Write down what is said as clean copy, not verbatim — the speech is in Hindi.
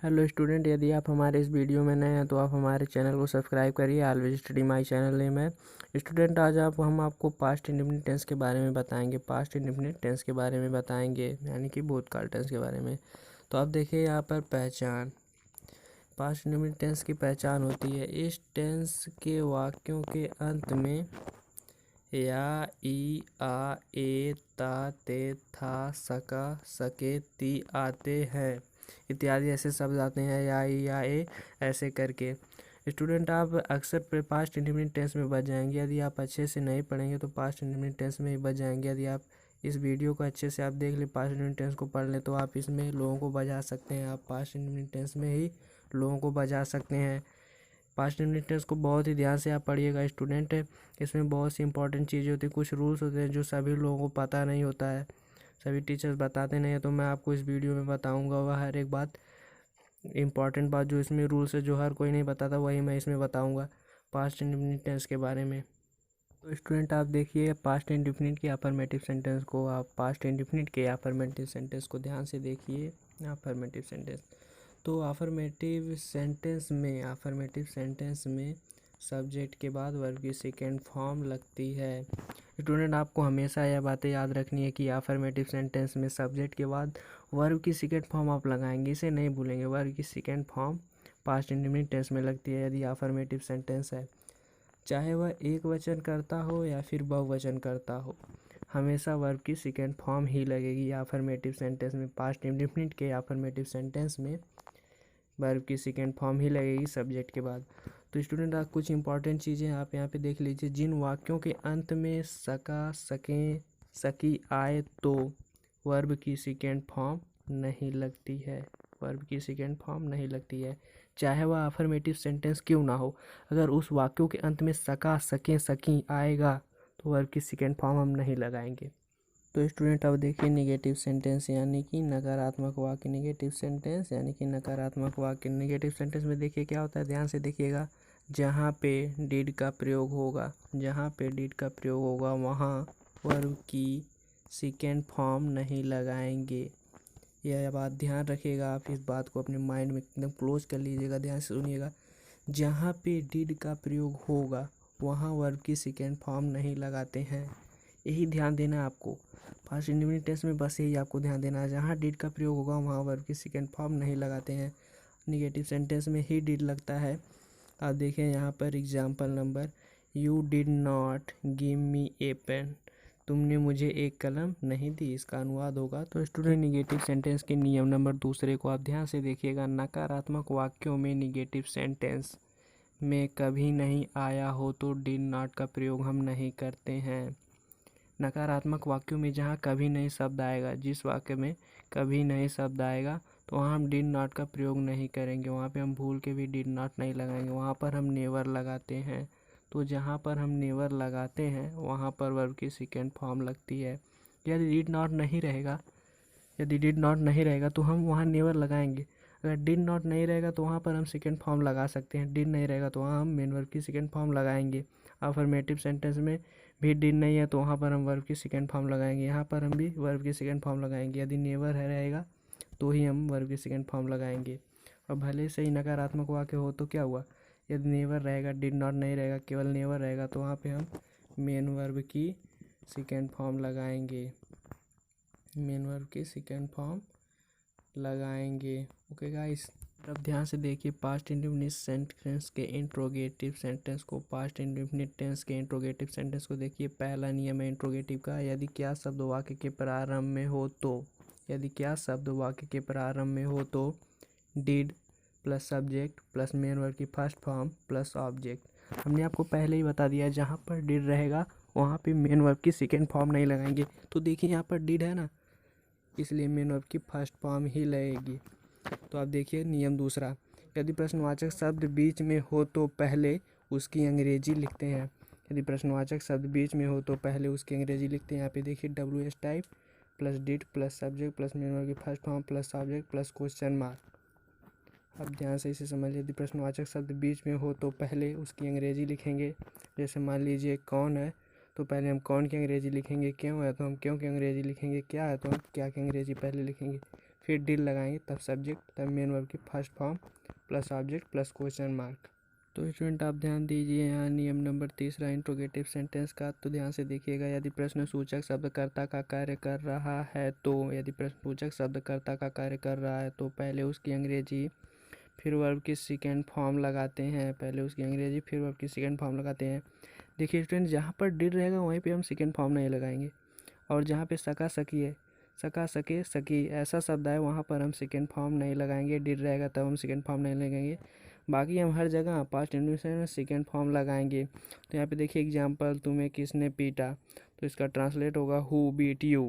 हेलो स्टूडेंट, यदि आप हमारे इस वीडियो में नए हैं तो आप हमारे चैनल को सब्सक्राइब करिए। Always study my channel name है। स्टूडेंट, आज हम आपको पास्ट इंडेफिनिट टेंस के बारे में बताएंगे। पास्ट इंडेफिनिट टेंस के बारे में बताएंगे यानी कि भूतकाल टेंस के बारे में। तो आप देखिए यहाँ पर पहचान। पास्ट इंडेफिनिट टेंस की पहचान होती है इस टेंस के वाक्यों के अंत में या, ई, आ, ए, ता, ते, था, सका, सके, ती आते हैं इत्यादि ऐसे शब्द आते हैं, या, ई, या, ए ऐसे करके। स्टूडेंट, आप अक्सर पास्ट इंडेफिनिट टेंस में बच जाएंगे। यदि आप अच्छे से नहीं पढ़ेंगे तो पास्ट इंडेफिनिट टेंस में ही बच जाएंगे। यदि आप इस वीडियो को अच्छे से आप देख ले, पास्ट इंडेफिनिट टेंस को पढ़ लें तो आप इसमें लोगों को बजा सकते हैं। आप पास्ट इंडेफिनिट टेंस में ही लोगों को बजा सकते हैं। पास्ट इंडेफिनिट टेंस को बहुत ही ध्यान से आप पढ़िएगा स्टूडेंट। इसमें बहुत सी इंपॉर्टेंट चीज़ें होती हैं, कुछ रूल्स होते हैं जो सभी लोगों को पता नहीं होता है, सभी टीचर्स बताते नहीं है। तो मैं आपको इस वीडियो में बताऊंगा वह हर एक बात, इंपॉर्टेंट बात जो इसमें रूल्स है, जो हर कोई नहीं बताता, वही मैं इसमें बताऊंगा पास्ट इंडेफिनिट टेंस के बारे में। तो स्टूडेंट, आप देखिए पास्ट इंडेफिनिट के अफर्मेटिव सेंटेंस को, आप पास्ट इंडेफिनिट के अफर्मेटिव सेंटेंस को ध्यान से देखिए। अफर्मेटिव सेंटेंस, तो अफर्मेटिव सेंटेंस में सब्जेक्ट के बाद वर्ब की सेकेंड फॉर्म लगती है। स्टूडेंट, आपको हमेशा यह बातें याद रखनी है कि अफर्मेटिव सेंटेंस में सब्जेक्ट के बाद वर्ब की सेकेंड फॉर्म आप लगाएंगे, इसे नहीं भूलेंगे। वर्ब की second form past indefinite tense में लगती है यदि अफर्मेटिव सेंटेंस है, चाहे वह एक वचन करता हो या फिर बहुवचन करता हो, हमेशा वर्ब की सेकेंड फॉर्म ही लगेगी अफर्मेटिव सेंटेंस में। पास्ट इंडेफिनिट के अफर्मेटिव सेंटेंस में वर्ब की सेकेंड फॉर्म ही लगेगी सब्जेक्ट के बाद। तो स्टूडेंट, आप कुछ इंपॉर्टेंट चीज़ें आप यहाँ पे देख लीजिए। जिन वाक्यों के अंत में सका, सकें, सकी आए तो वर्ब की सेकेंड फॉर्म नहीं लगती है। वर्ब की सेकेंड फॉर्म नहीं लगती है, चाहे वह अफर्मेटिव सेंटेंस क्यों ना हो। अगर उस वाक्यों के अंत में सका, सकें, सकी आएगा तो वर्ब की सेकेंड फॉर्म हम नहीं लगाएंगे। तो स्टूडेंट, अब देखिए निगेटिव सेंटेंस यानी कि नकारात्मक वाक्य। निगेटिव सेंटेंस यानी कि नकारात्मक वाक्य। निगेटिव सेंटेंस में देखिए क्या होता है, ध्यान से देखिएगा। जहाँ पे डिड का प्रयोग होगा, वहाँ वर्ब की सेकेंड फॉर्म नहीं लगाएंगे। यह बात ध्यान रखिएगा, आप इस बात को अपने माइंड में एकदम क्लोज कर लीजिएगा, ध्यान से सुनिएगा। जहाँ पे डिड का प्रयोग होगा वहाँ वर्ब की सेकेंड फॉर्म नहीं लगाते हैं, यही ध्यान देना है आपको। पास्ट इंडेफिनिट टेंस में बस यही आपको ध्यान देना है, जहाँ डिड का प्रयोग होगा वहाँ वर्ब की सेकेंड फॉर्म नहीं लगाते हैं। निगेटिव सेंटेंस में ही डिड लगता है। आप देखें यहाँ पर example number, you did not give me a pen, तुमने मुझे एक कलम नहीं दी, इसका अनुवाद होगा। तो स्टूडेंट, निगेटिव सेंटेंस के नियम नंबर दूसरे को आप ध्यान से देखिएगा। नकारात्मक वाक्यों में निगेटिव सेंटेंस में कभी नहीं आया हो तो डिड नॉट का प्रयोग हम नहीं करते हैं। नकारात्मक वाक्यों में जहाँ कभी नहीं शब्द आएगा, जिस वाक्य में कभी नहीं शब्द आएगा तो वहाँ हम डिड नॉट का प्रयोग नहीं करेंगे। वहाँ पे हम भूल के भी डिड नॉट नहीं लगाएंगे, वहाँ पर हम नेवर लगाते हैं। तो जहाँ पर हम नेवर लगाते हैं वहाँ पर वर्ब की सेकेंड फॉर्म लगती है। यदि डिड नॉट नहीं रहेगा तो हम वहाँ नेवर लगाएंगे। अगर डिड नॉट नहीं रहेगा तो वहाँ पर हम सेकेंड फॉर्म लगा सकते हैं। डिड नहीं रहेगा तो वहाँ हम मेन वर्ब की सेकेंड फॉर्म लगाएंगे। अफर्मेटिव सेंटेंस में भी डिड नहीं है तो वहाँ पर हम वर्ब की सेकेंड फॉर्म लगाएंगे, यहाँ पर हम भी वर्ब की सेकेंड फॉर्म लगाएंगे। यदि नेवर रहेगा तो ही हम वर्ब की सेकेंड फॉर्म लगाएंगे। और भले से ही नकारात्मक वाक्य हो तो क्या हुआ, यदि नेवर रहेगा, डिड नॉट नहीं रहेगा, केवल नेवर रहेगा तो वहाँ पे हम मेन वर्ब की सेकेंड फॉर्म लगाएंगे। ओके गाइस, अब ध्यान से देखिए पास्ट इंडेफिनिट सेंटेंस के इंट्रोगेटिव सेंटेंस को। पास्ट इंडेफिनिट टेंस के इंट्रोगेटिव सेंटेंस को देखिए। पहला नियम है इंट्रोगेटिव का, यदि क्या शब्द वाक्य के प्रारंभ में हो तो did plus subject plus main verb की फर्स्ट फॉर्म प्लस ऑब्जेक्ट। हमने आपको पहले ही बता दिया, जहाँ पर डिड रहेगा वहाँ पे मेन वर्ब की सेकेंड फॉर्म नहीं लगाएंगे। तो देखिए यहाँ पर डिड है ना, इसलिए मेन वर्ब की फर्स्ट फॉर्म ही लगेगी। तो आप देखिए नियम दूसरा, यदि प्रश्नवाचक शब्द बीच में हो तो पहले उसकी अंग्रेजी लिखते हैं। यहाँ पे देखिए WH type plus did plus subject plus main verb की first form plus object plus question mark. अब ध्यान से इसे समझिए। यदि प्रश्नवाचक शब्द बीच में हो तो पहले उसकी अंग्रेजी लिखेंगे। जैसे मान लीजिए कौन है तो पहले हम कौन की अंग्रेजी लिखेंगे, क्यों है तो हम क्यों की अंग्रेजी लिखेंगे, क्या है तो हम क्या की अंग्रेजी पहले लिखेंगे, फिर डिड लगाएंगे, तब सब्जेक्ट, तब मेन वर्ब की first form plus object plus question mark. तो स्टूडेंट आप ध्यान दीजिए यहाँ नियम नंबर 3 इंट्रोगेटिव सेंटेंस का। तो ध्यान से देखिएगा, यदि प्रश्नसूचक शब्दकर्ता का कार्य कर रहा है तो, यदि प्रश्नसूचक शब्दकर्ता का कार्य कर रहा है तो पहले उसकी अंग्रेजी फिर वर्ब की सेकेंड फॉर्म लगाते हैं, पहले उसकी अंग्रेजी फिर वर्ब की सेकेंड फॉर्म लगाते हैं। देखिए स्टूडेंट, जहाँ पर डिड रहेगा वहीं पे हम सेकेंड फॉर्म नहीं लगाएंगे, और जहाँ पे सका सकी है, सका सके सकी ऐसा शब्द है वहाँ पर हम सेकेंड फॉर्म नहीं लगाएंगे, डिड रहेगा तब हम सेकेंड फॉर्म नहीं लगाएंगे। बाकी हम हर जगह पास्ट इंडिफिनिट में सेकेंड फॉर्म लगाएंगे। तो यहाँ पे देखिए एग्जांपल, तुम्हें किसने पीटा, तो इसका ट्रांसलेट होगा हु बीट यू।